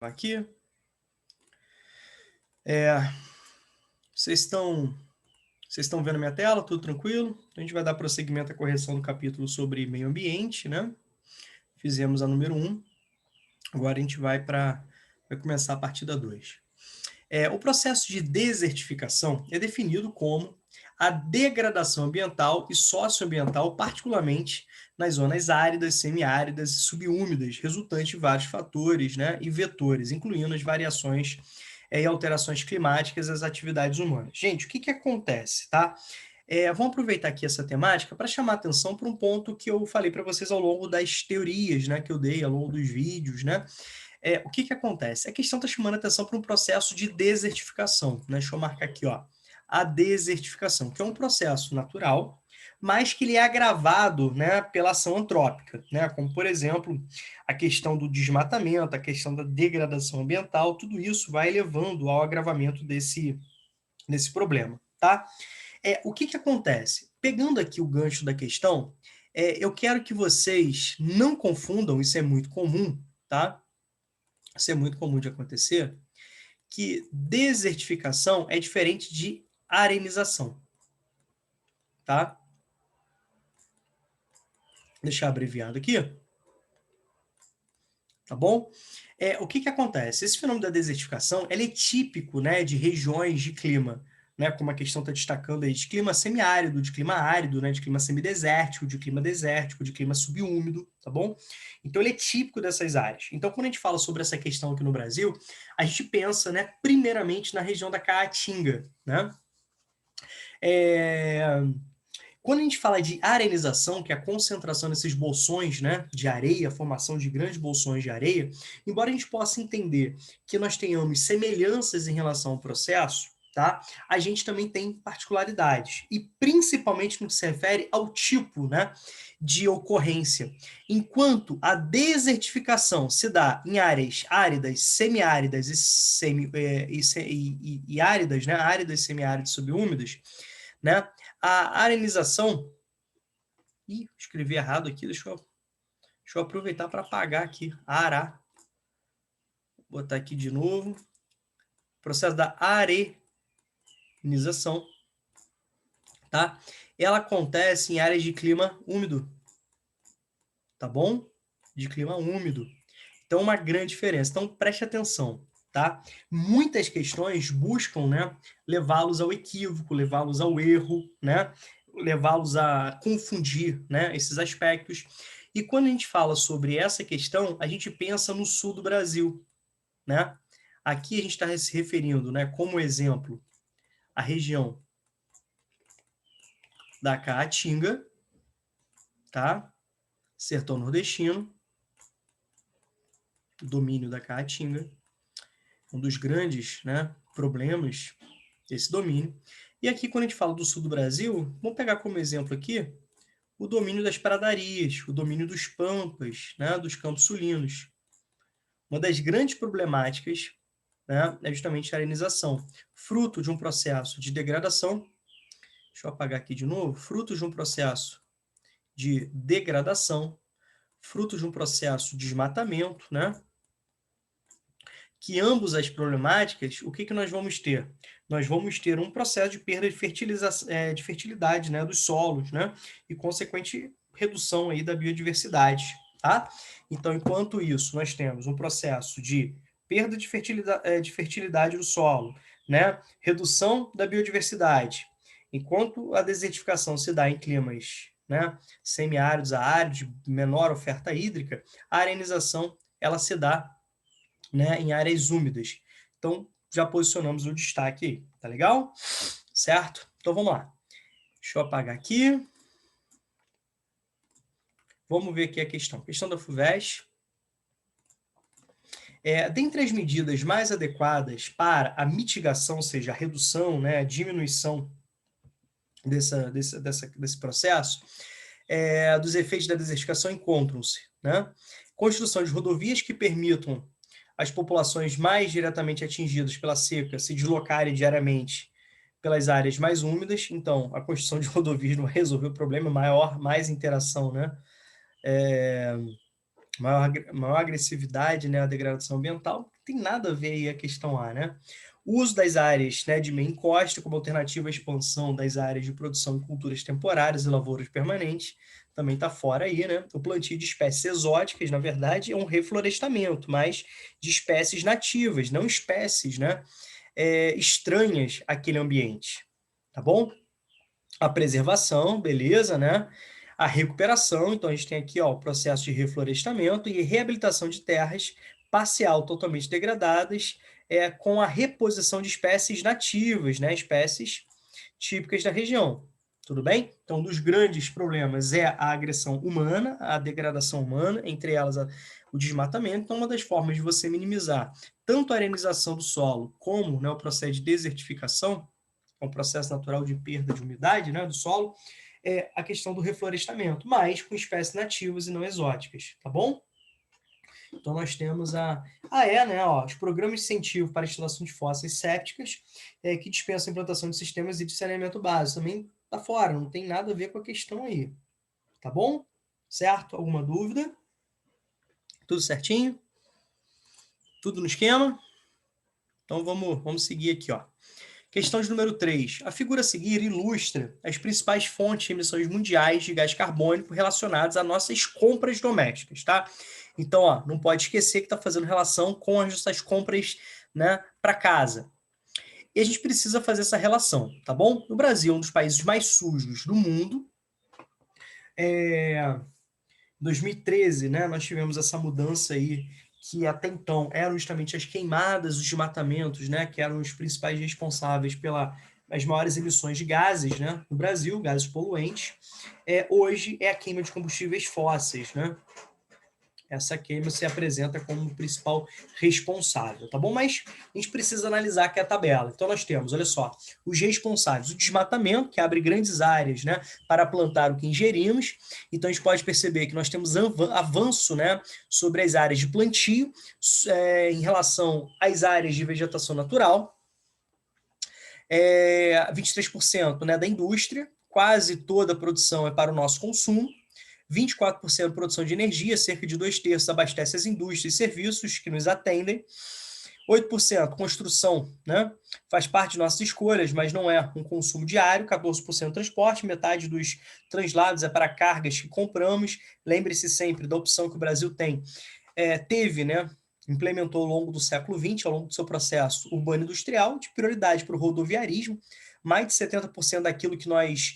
Aqui. Vocês estão vendo minha tela? Tudo tranquilo? A gente vai dar prosseguimento à correção do capítulo sobre meio ambiente, né? Fizemos a número 1. Agora a gente vai começar a partida 2. O processo de desertificação é definido como a degradação ambiental e socioambiental, particularmente nas zonas áridas, semiáridas e subúmidas, resultante de vários fatores, né, e vetores, incluindo as variações e alterações climáticas e as atividades humanas. Gente, o que acontece, tá? Vamos aproveitar aqui essa temática para chamar atenção para um ponto que eu falei para vocês ao longo das teorias, né, que eu dei ao longo dos vídeos, né? O que acontece? A questão está chamando a atenção para um processo de desertificação, né? Deixa eu marcar aqui, ó, a desertificação, que é um processo natural, mas que ele é agravado, né, pela ação antrópica, né? Como, por exemplo, a questão do desmatamento, a questão da degradação ambiental, tudo isso vai levando ao agravamento desse problema, tá? O que acontece? Pegando aqui o gancho da questão, eu quero que vocês não confundam, isso é muito comum, tá? Isso é muito comum de acontecer, que desertificação é diferente de arenização, tá? Deixar abreviado aqui, tá bom? O que acontece? Esse fenômeno da desertificação, ele é típico, né, de regiões de clima, né, como a questão está destacando aí, de clima semiárido, de clima árido, né, de clima semidesértico, de clima desértico, de clima subúmido, tá bom? Então ele é típico dessas áreas. Então quando a gente fala sobre essa questão aqui no Brasil, a gente pensa, né, primeiramente na região da Caatinga, né? Quando a gente fala de arenização, que é a concentração desses bolsões, né, de areia, a formação de grandes bolsões de areia, embora a gente possa entender que nós tenhamos semelhanças em relação ao processo, tá? A gente também tem particularidades, e principalmente no que se refere ao tipo, né, de ocorrência. Enquanto a desertificação se dá em áreas áridas, semiáridas e áridas, né, áridas, semiáridas e subúmidas, né? A arenização... Ih, escrevi errado aqui, deixa eu aproveitar para apagar aqui. Arar. Vou botar aqui de novo. Processo da arenização, tá? Ela acontece em áreas de clima úmido, tá bom? De clima úmido. Então, uma grande diferença. Então, preste atenção, tá? Muitas questões buscam, né, levá-los ao equívoco, levá-los ao erro, né? Levá-los a confundir, né, esses aspectos. E quando a gente fala sobre essa questão, a gente pensa no sul do Brasil, né? Aqui a gente está se referindo, né, como exemplo, a região da Caatinga, tá? Sertão nordestino, domínio da Caatinga, um dos grandes, né, problemas desse domínio. E aqui, quando a gente fala do sul do Brasil, vamos pegar como exemplo aqui o domínio das pradarias, o domínio dos pampas, né, dos campos sulinos. Uma das grandes problemáticas, né, é justamente a arenização, fruto de um processo de degradação. Deixa eu apagar aqui de novo. Fruto de um processo de degradação, fruto de um processo de desmatamento, né? Que ambos as problemáticas, o que nós vamos ter? Nós vamos ter um processo de perda de fertilidade, né, dos solos, né, e consequente redução aí da biodiversidade, tá? Então, enquanto isso, nós temos um processo de perda de fertilidade do solo, né, redução da biodiversidade, enquanto a desertificação se dá em climas, né, semiáridos a áridos, de menor oferta hídrica, a arenização ela se dá, né, em áreas úmidas. Então, já posicionamos o destaque aí, tá legal? Certo? Então, vamos lá. Deixa eu apagar aqui. Vamos ver aqui a questão. Questão da FUVEST. Dentre as medidas mais adequadas para a mitigação, ou seja, a redução, né, a diminuição desse processo, dos efeitos da desertificação encontram-se, né, construção de rodovias que permitam as populações mais diretamente atingidas pela seca se deslocarem diariamente pelas áreas mais úmidas. Então, a construção de rodovias não vai resolver o problema, mais interação, né? Maior agressividade, né? A degradação ambiental. tem nada a ver aí a questão A, né? O uso das áreas, né, de meia encosta como alternativa à expansão das áreas de produção de culturas temporárias e lavouras permanentes também está fora aí, né? O plantio de espécies exóticas, na verdade, é um reflorestamento, mas de espécies nativas, não espécies, né, estranhas àquele ambiente, tá bom? A preservação, beleza, né? A recuperação, então a gente tem aqui ó, o processo de reflorestamento e reabilitação de terras parcial totalmente degradadas, com a reposição de espécies nativas, né? Espécies típicas da região. Tudo bem? Então, um dos grandes problemas é a agressão humana, a degradação humana, entre elas o desmatamento. Então, uma das formas de você minimizar tanto a arenização do solo como, né, o processo de desertificação, é um processo natural de perda de umidade, né, do solo, é a questão do reflorestamento, mas com espécies nativas e não exóticas, tá bom? Então nós temos os programas de incentivo para a instalação de fossas sépticas, que dispensam a implantação de sistemas de saneamento básico. Também tá fora, não tem nada a ver com a questão aí, tá bom? Certo? Alguma dúvida? Tudo certinho? Tudo no esquema? Então vamos seguir aqui, ó. Questão de número 3. A figura a seguir ilustra as principais fontes de emissões mundiais de gás carbônico relacionadas a nossas compras domésticas, tá? Então, ó, não pode esquecer que está fazendo relação com as nossas compras, né, para casa. E a gente precisa fazer essa relação, tá bom? O Brasil é um dos países mais sujos do mundo. Em 2013, né, nós tivemos essa mudança aí, que até então eram justamente as queimadas, os desmatamentos, né, que eram os principais responsáveis pelas maiores emissões de gases, né, no Brasil, gases poluentes. Hoje é a queima de combustíveis fósseis, né? Essa queima se apresenta como o principal responsável, tá bom? Mas a gente precisa analisar aqui a tabela. Então nós temos, olha só, os responsáveis, o desmatamento, que abre grandes áreas, né, para plantar o que ingerimos. Então a gente pode perceber que nós temos avanço, né, sobre as áreas de plantio, em relação às áreas de vegetação natural. 23%, né, da indústria, quase toda a produção é para o nosso consumo. 24% de produção de energia, cerca de 2/3 abastece as indústrias e serviços que nos atendem. 8% construção, né? Faz parte de nossas escolhas, mas não é um consumo diário. 14% transporte, metade dos translados é para cargas que compramos. Lembre-se sempre da opção que o Brasil teve, né? Implementou ao longo do século XX, ao longo do seu processo urbano-industrial, de prioridade para o rodoviarismo. Mais de 70% daquilo que nós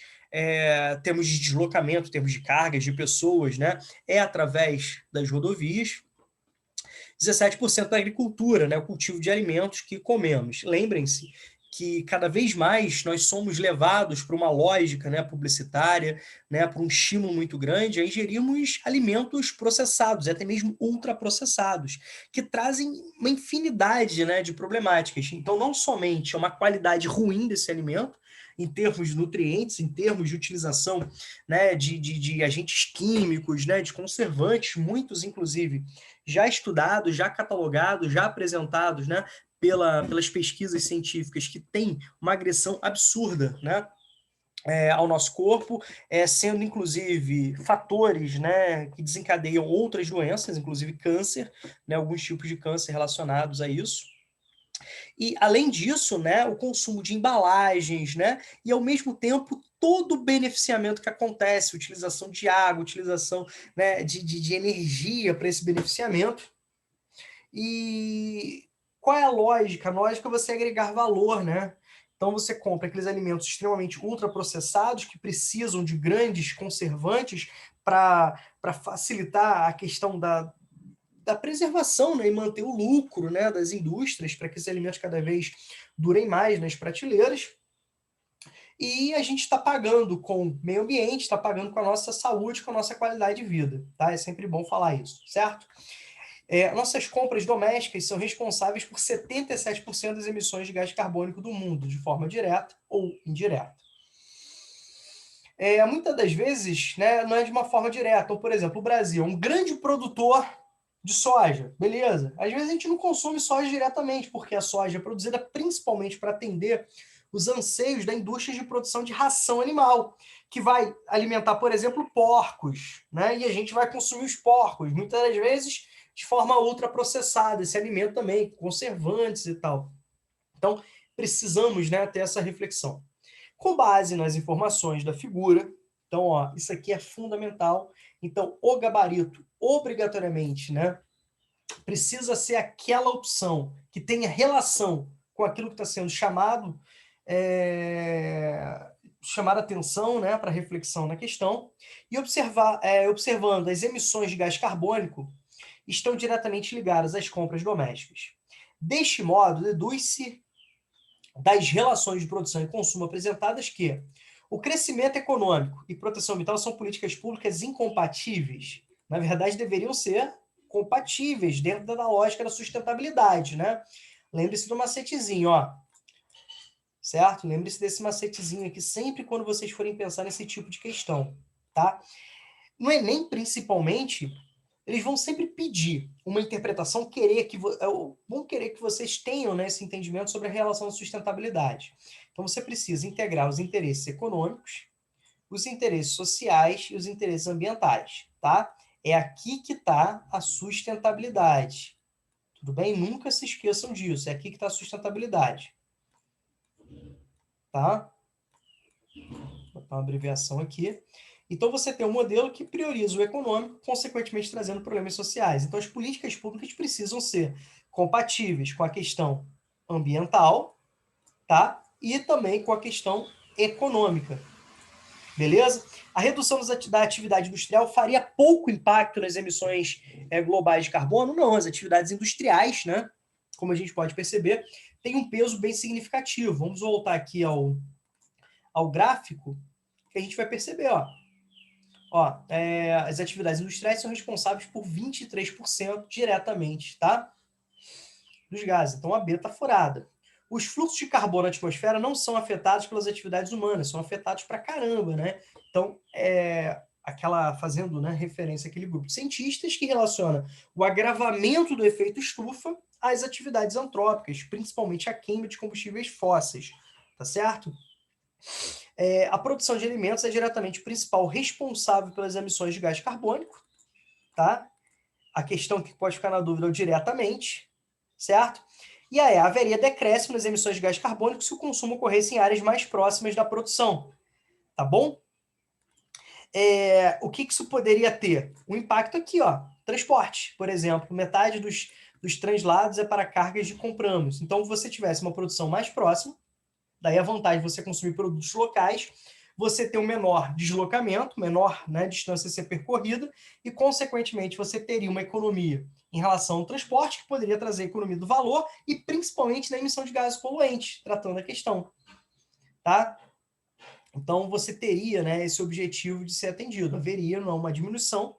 temos de deslocamento, temos de cargas, de pessoas, né, é através das rodovias. 17% da agricultura, né, o cultivo de alimentos que comemos. Lembrem-se que cada vez mais nós somos levados para uma lógica, né, publicitária, né, para um estímulo muito grande a ingerirmos alimentos processados, até mesmo ultraprocessados, que trazem uma infinidade, né, de problemáticas. Então, não somente é uma qualidade ruim desse alimento, em termos de nutrientes, em termos de utilização, né, de agentes químicos, né, de conservantes, muitos, inclusive, já estudados, já catalogados, já apresentados, né, pelas pesquisas científicas, que tem uma agressão absurda, né, ao nosso corpo, sendo inclusive fatores, né, que desencadeiam outras doenças, inclusive câncer, né, alguns tipos de câncer relacionados a isso. E, além disso, né, o consumo de embalagens, né, e, ao mesmo tempo, todo o beneficiamento que acontece, utilização de água, utilização, né, de energia para esse beneficiamento. E qual é a lógica? A lógica é você agregar valor, né? Então você compra aqueles alimentos extremamente ultraprocessados que precisam de grandes conservantes para facilitar a questão da preservação, né, e manter o lucro, né, das indústrias, para que esses alimentos cada vez durem mais nas prateleiras. E a gente está pagando com o meio ambiente, está pagando com a nossa saúde, com a nossa qualidade de vida. Tá? É sempre bom falar isso, certo? Nossas compras domésticas são responsáveis por 77% das emissões de gás carbônico do mundo, de forma direta ou indireta. Muitas das vezes, né, não é de uma forma direta. Então, por exemplo, o Brasil é um grande produtor de soja, beleza? Às vezes a gente não consome soja diretamente, porque a soja é produzida principalmente para atender os anseios da indústria de produção de ração animal, que vai alimentar, por exemplo, porcos, né? E a gente vai consumir os porcos. Muitas das vezes de forma ultraprocessada, esse alimento também, conservantes e tal. Então, precisamos, né, ter essa reflexão. Com base nas informações da figura, então, ó, isso aqui é fundamental. Então, o gabarito, obrigatoriamente, né, precisa ser aquela opção que tenha relação com aquilo que está sendo chamado, chamar atenção, né, para reflexão na questão, e observando as emissões de gás carbônico estão diretamente ligadas às compras domésticas. Deste modo, deduz-se das relações de produção e consumo apresentadas que o crescimento econômico e proteção ambiental são políticas públicas incompatíveis. Na verdade, deveriam ser compatíveis dentro da lógica da sustentabilidade, né? Lembre-se do macetezinho, ó. Certo? Lembre-se desse macetezinho aqui sempre quando vocês forem pensar nesse tipo de questão, tá? No Enem, principalmente, eles vão sempre pedir uma interpretação, vão querer que vocês tenham, né, esse entendimento sobre a relação de sustentabilidade. Então, você precisa integrar os interesses econômicos, os interesses sociais e os interesses ambientais, tá? É aqui que está a sustentabilidade. Tudo bem? Nunca se esqueçam disso. É aqui que está a sustentabilidade. Tá? Vou botar uma abreviação aqui. Então, você tem um modelo que prioriza o econômico, consequentemente trazendo problemas sociais. Então, as políticas públicas precisam ser compatíveis com a questão ambiental, tá? E também com a questão econômica. Beleza? A redução da atividade industrial faria pouco impacto nas emissões globais de carbono? Não, as atividades industriais, né, como a gente pode perceber, têm um peso bem significativo. Vamos voltar aqui ao gráfico, que a gente vai perceber, ó. As atividades industriais são responsáveis por 23% diretamente, tá? Dos gases. Então, a B está furada. Os fluxos de carbono na atmosfera não são afetados pelas atividades humanas, são afetados pra caramba, né? Então, fazendo, né, referência àquele grupo de cientistas que relaciona o agravamento do efeito estufa às atividades antrópicas, principalmente a queima de combustíveis fósseis, tá certo? A produção de alimentos é diretamente o principal responsável pelas emissões de gás carbônico, tá? A questão que pode ficar na dúvida é o diretamente, certo? E aí, haveria decréscimo nas emissões de gás carbônico se o consumo ocorresse em áreas mais próximas da produção, tá bom? O que isso poderia ter? Um impacto aqui, ó, transporte, por exemplo, metade dos translados é para cargas de compramos. Então, se você tivesse uma produção mais próxima, daí a vantagem de você consumir produtos locais, você ter um menor deslocamento, menor, né, distância a ser percorrida, e, consequentemente, você teria uma economia em relação ao transporte, que poderia trazer economia do valor, e principalmente na emissão de gases poluentes, tratando a questão. Tá? Então, você teria, né, esse objetivo de ser atendido. Haveria não, uma diminuição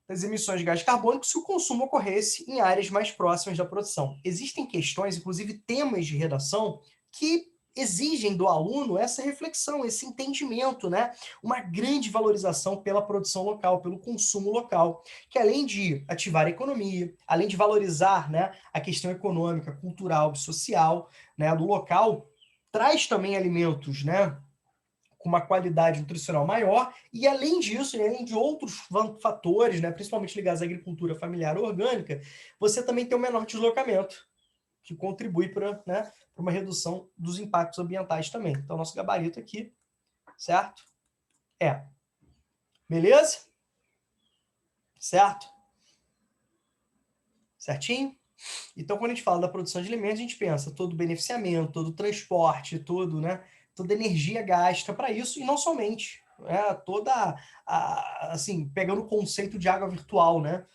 das emissões de gás carbônico se o consumo ocorresse em áreas mais próximas da produção. Existem questões, inclusive temas de redação, que exigem do aluno essa reflexão, esse entendimento, né? Uma grande valorização pela produção local, pelo consumo local, que além de ativar a economia, além de valorizar, né, a questão econômica, cultural e social, né, do local, traz também alimentos, né, com uma qualidade nutricional maior, e além disso, além de outros fatores, né, principalmente ligados à agricultura familiar orgânica, você também tem um menor deslocamento, que contribui para, né, uma redução dos impactos ambientais também. Então, nosso gabarito aqui, certo? Beleza? Certo? Certinho? Então, quando a gente fala da produção de alimentos, a gente pensa todo o beneficiamento, todo o transporte, né, toda a energia gasta para isso, e não somente, né, assim, pegando o conceito de água virtual, né,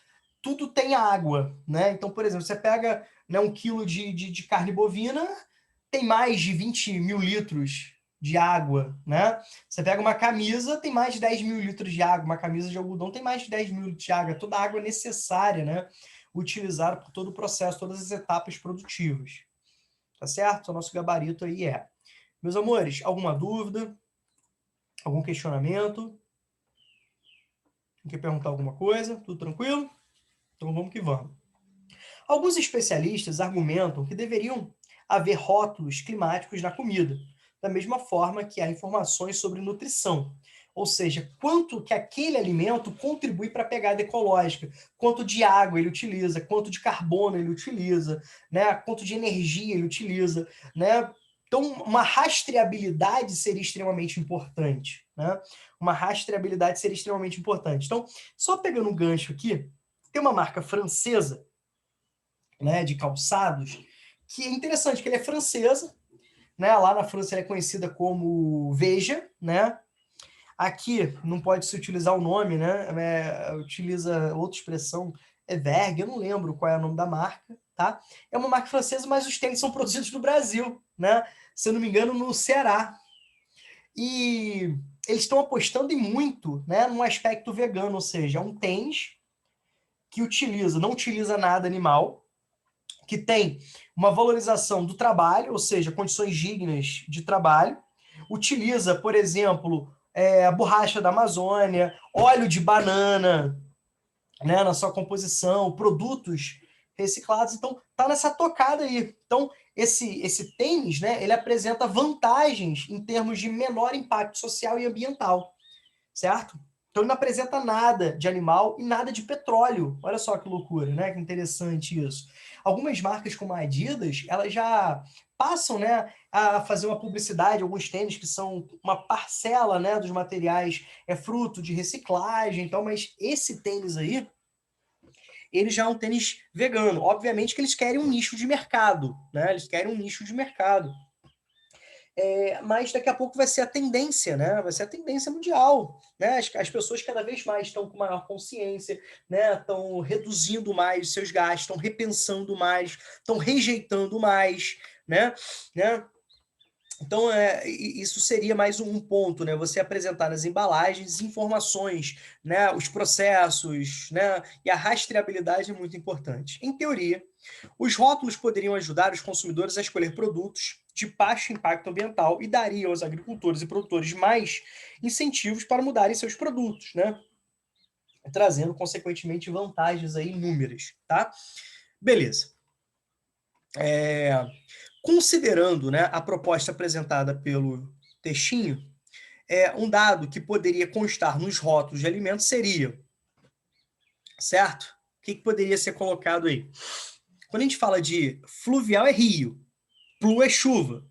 tudo tem água, né, então, por exemplo, você pega, né, 1 quilo de carne bovina, tem mais de 20 mil litros de água, né, você pega uma camisa, tem mais de 10 mil litros de água, uma camisa de algodão tem mais de 10 mil litros de água, toda a água necessária, né, utilizada por todo o processo, todas as etapas produtivas. Tá certo? O nosso gabarito aí é. Meus amores, alguma dúvida? Algum questionamento? Quer perguntar alguma coisa? Tudo tranquilo? Então vamos que vamos. Alguns especialistas argumentam que deveriam haver rótulos climáticos na comida, da mesma forma que há informações sobre nutrição. ou seja, quanto que aquele alimento contribui para a pegada ecológica, quanto de água ele utiliza, quanto de carbono ele utiliza, né? Quanto de energia ele utiliza, né? Então, uma rastreabilidade seria extremamente importante, né? Uma rastreabilidade seria extremamente importante. Então, só pegando um gancho aqui, tem uma marca francesa, né, de calçados, que é interessante, que ela é francesa, né? Lá na França ela é conhecida como Veja, né? Aqui não pode se utilizar o nome, né? Utiliza outra expressão, é Vergue, eu não lembro qual é o nome da marca, tá? É uma marca francesa, mas os tênis são produzidos no Brasil, né? Se eu não me engano, no Ceará. E eles estão apostando em muito, né, num aspecto vegano, ou seja, é um tênis que não utiliza nada animal, que tem uma valorização do trabalho, ou seja, condições dignas de trabalho, utiliza, por exemplo, a borracha da Amazônia, óleo de banana, né, na sua composição, produtos reciclados, então tá nessa tocada aí. Então, esse tênis, né, ele apresenta vantagens em termos de menor impacto social e ambiental, certo? Então ele não apresenta nada de animal e nada de petróleo. Olha só que loucura, né? Que interessante isso. Algumas marcas como a Adidas, elas já passam, né, a fazer uma publicidade, alguns tênis que são uma parcela, né, dos materiais é fruto de reciclagem, então, mas esse tênis aí, ele já é um tênis vegano. Obviamente que eles querem um nicho de mercado, né? Eles querem um nicho de mercado. Mas daqui a pouco vai ser a tendência, né? Vai ser a tendência mundial, né? As pessoas cada vez mais estão com maior consciência, né? Estão reduzindo mais seus gastos, estão repensando mais, estão rejeitando mais, né? Então, isso seria mais um ponto, né? Você apresentar nas embalagens informações, né? Os processos, né? E a rastreabilidade é muito importante. Em teoria, os rótulos poderiam ajudar os consumidores a escolher produtos de baixo impacto ambiental e dariam aos agricultores e produtores mais incentivos para mudarem seus produtos, né? Trazendo, consequentemente, vantagens aí inúmeras, tá? Beleza. Considerando, né, a proposta apresentada pelo textinho, um dado que poderia constar nos rótulos de alimentos seria, certo? O que poderia ser colocado aí? Quando a gente fala de fluvial é rio, plu é chuva,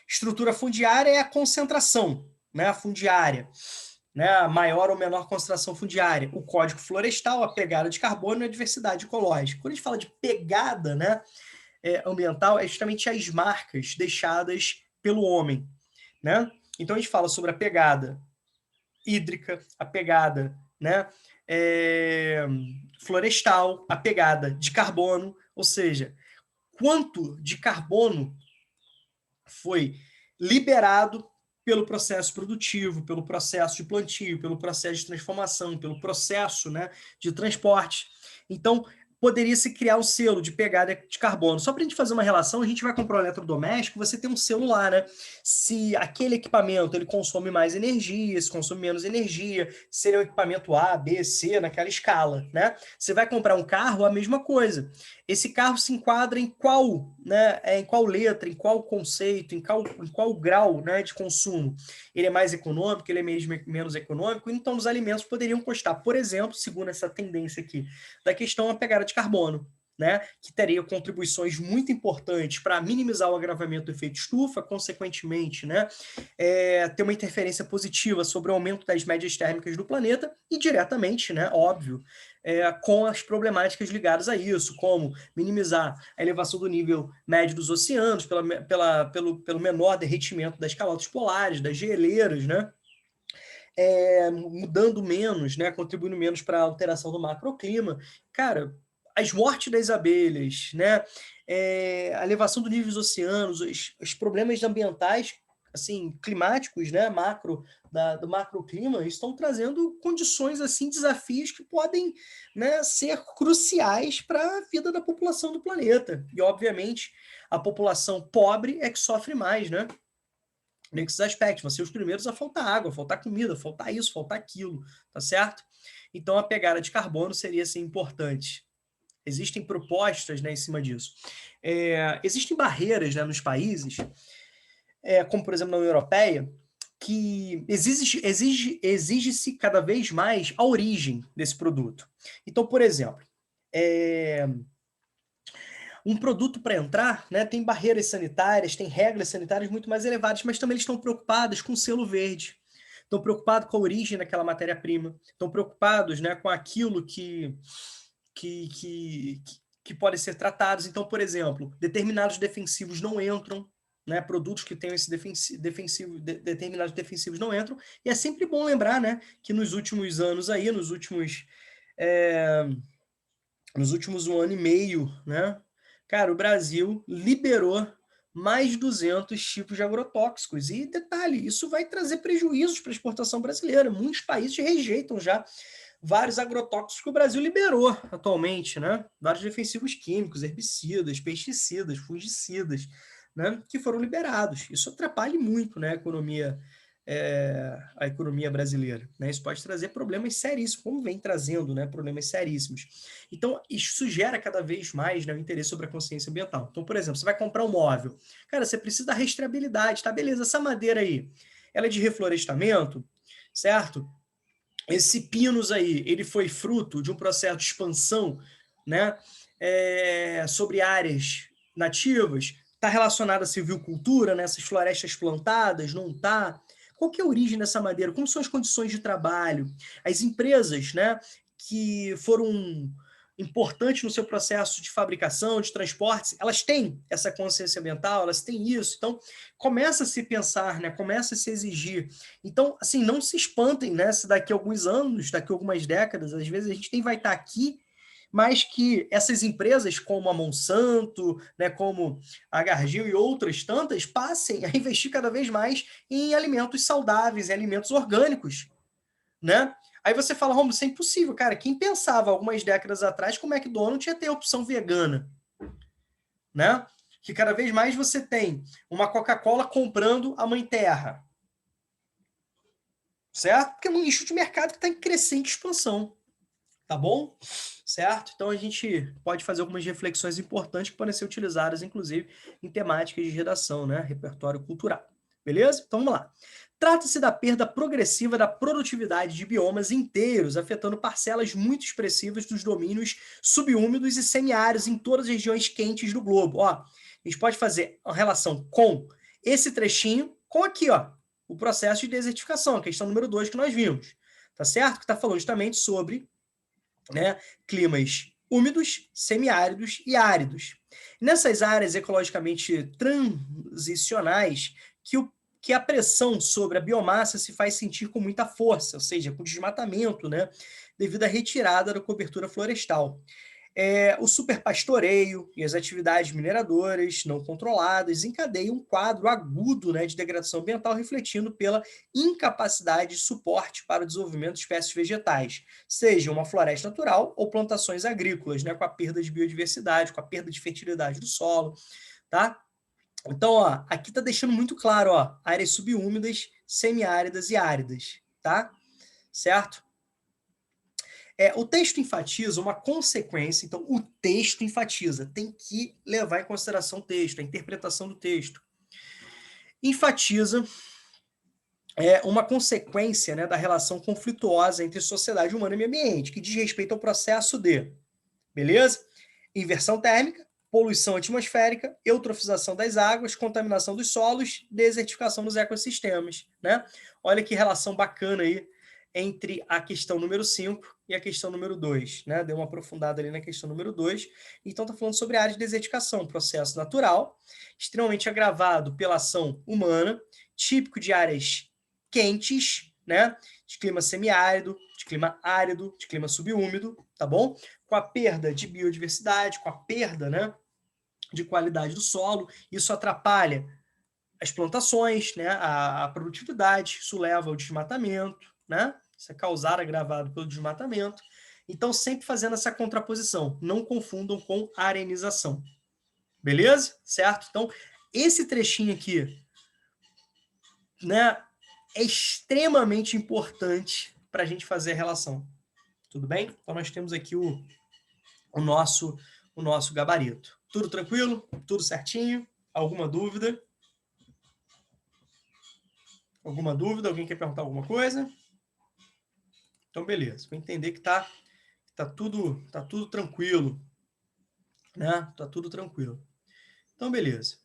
estrutura fundiária é a concentração, né, fundiária, né, a maior ou menor concentração fundiária, o código florestal, a pegada de carbono e a diversidade ecológica. Quando a gente fala de pegada, né, ambiental, é justamente as marcas deixadas pelo homem, né? Então a gente fala sobre a pegada hídrica, a pegada, né, florestal, a pegada de carbono, ou seja, quanto de carbono foi liberado pelo processo produtivo, pelo processo de plantio, pelo processo de transformação, pelo processo, né, de transporte. Então, poderia se criar um selo de pegada de carbono. Só para a gente fazer uma relação, a gente vai comprar um eletrodoméstico, você tem um selo lá, né? Se aquele equipamento ele consome mais energia, se consome menos energia, se ele é um equipamento A, B, C, naquela escala, né? Você vai comprar um carro, a mesma coisa. Esse carro se enquadra em qual, né? Em qual letra, em qual conceito, em qual grau, né, de consumo? Ele é mais econômico, ele é menos econômico, então os alimentos poderiam custar, por exemplo, segundo essa tendência aqui, da questão a pegada de carbono, né, que teria contribuições muito importantes para minimizar o agravamento do efeito estufa, consequentemente, né, ter uma interferência positiva sobre o aumento das médias térmicas do planeta e diretamente, né, óbvio, com as problemáticas ligadas a isso, como minimizar a elevação do nível médio dos oceanos pelo menor derretimento das calotas polares, das geleiras, né, mudando menos, né, contribuindo menos para a alteração do macroclima. Cara, as mortes das abelhas, né, a elevação do nível dos oceanos, os problemas ambientais, assim, climáticos, né, do macroclima, estão trazendo condições, assim, desafios que podem, né, ser cruciais para a vida da população do planeta. E, obviamente, a população pobre é que sofre mais, né? Nesses aspectos, vão ser os primeiros a faltar água, faltar comida, faltar isso, faltar aquilo, tá certo? Então a pegada de carbono seria assim importante. Existem propostas, né, em cima disso. Existem barreiras, né, nos países, como por exemplo na União Europeia, que exige-se cada vez mais a origem desse produto. Então, por exemplo, um produto para entrar, né, tem barreiras sanitárias, tem regras sanitárias muito mais elevadas, mas também eles estão preocupados com o selo verde, estão preocupados com a origem daquela matéria-prima, estão preocupados, né, com aquilo que podem ser tratados. Então, por exemplo, determinados defensivos não entram, né, produtos que tenham esse determinados defensivos não entram, e é sempre bom lembrar, né, que nos últimos anos aí, nos últimos 1 ano e meio, né, cara, o Brasil liberou mais de 200 tipos de agrotóxicos. E detalhe, isso vai trazer prejuízos para a exportação brasileira. Muitos países rejeitam já vários agrotóxicos que o Brasil liberou atualmente, né? Vários defensivos químicos, herbicidas, pesticidas, fungicidas, né? Que foram liberados. Isso atrapalha muito, né, a economia brasileira, né? Isso pode trazer problemas seríssimos, como vem trazendo, né, problemas seríssimos. Então, isso gera cada vez mais, né, o interesse sobre a consciência ambiental. Então, por exemplo, você vai comprar um móvel. Cara, você precisa da rastreabilidade, tá? Beleza, essa madeira aí, ela é de reflorestamento, certo? Esse pinus aí, ele foi fruto de um processo de expansão, né, sobre áreas nativas, está relacionado à silvicultura, nessas florestas plantadas, não está? Qual que é a origem dessa madeira? Como são as condições de trabalho? As empresas, né, que foram importantes no seu processo de fabricação, de transportes, elas têm essa consciência ambiental, elas têm isso. Então, começa a se pensar, né, começa a se exigir. Então, assim, não se espantem, né, se daqui a alguns anos, daqui a algumas décadas, às vezes a gente nem vai estar aqui, mas que essas empresas como a Monsanto, né, como a Gargil e outras tantas, passem a investir cada vez mais em alimentos saudáveis, em alimentos orgânicos, né? Aí você fala, Romulo, isso é impossível, cara. Quem pensava algumas décadas atrás que o McDonald's ia ter a opção vegana, né? Que cada vez mais você tem uma Coca-Cola comprando a Mãe Terra, certo? Porque é um nicho de mercado que está em crescente expansão, tá bom? Certo? Então a gente pode fazer algumas reflexões importantes que podem ser utilizadas, inclusive, em temáticas de redação, né? Repertório cultural. Beleza? Então vamos lá. Trata-se da perda progressiva da produtividade de biomas inteiros, afetando parcelas muito expressivas dos domínios subúmidos e semiáridos em todas as regiões quentes do globo. Ó, a gente pode fazer uma relação com esse trechinho, com aqui, ó, o processo de desertificação, a questão número 2 que nós vimos. Tá certo? Que está falando justamente sobre, né, climas úmidos, semiáridos e áridos. Nessas áreas ecologicamente transicionais, que a pressão sobre a biomassa se faz sentir com muita força, ou seja, com desmatamento, né, devido à retirada da cobertura florestal. O superpastoreio e as atividades mineradoras não controladas encadeiam um quadro agudo, né, de degradação ambiental, refletindo pela incapacidade de suporte para o desenvolvimento de espécies vegetais, seja uma floresta natural ou plantações agrícolas, né, com a perda de biodiversidade, com a perda de fertilidade do solo, tá? Então, ó, aqui está deixando muito claro, ó, áreas subúmidas, semiáridas e áridas, tá? Certo? O texto enfatiza uma consequência, então o texto enfatiza, tem que levar em consideração o texto, a interpretação do texto. Enfatiza uma consequência, né, da relação conflituosa entre sociedade humana e meio ambiente, que diz respeito ao processo de, beleza? Inversão térmica, poluição atmosférica, eutrofização das águas, contaminação dos solos, desertificação dos ecossistemas, né? Olha que relação bacana aí entre a questão número 5 e a questão número 2, né? Deu uma aprofundada ali na questão número 2. Então, está falando sobre a área de desertificação, processo natural, extremamente agravado pela ação humana, típico de áreas quentes, né? De clima semiárido, de clima árido, de clima subúmido, tá bom? Com a perda de biodiversidade, com a perda, né, de qualidade do solo, isso atrapalha as plantações, né, a produtividade, isso leva ao desmatamento, né? Isso é causado, agravado pelo desmatamento. Então, sempre fazendo essa contraposição. Não confundam com arenização. Beleza? Certo? Então, esse trechinho aqui, né, é extremamente importante para a gente fazer a relação. Tudo bem? Então, nós temos aqui o nosso gabarito. Tudo tranquilo? Tudo certinho? Alguma dúvida? Alguma dúvida? Alguém quer perguntar alguma coisa? Então, beleza. Vou entender que tá tudo tranquilo, né? Tá tudo tranquilo. Então, beleza.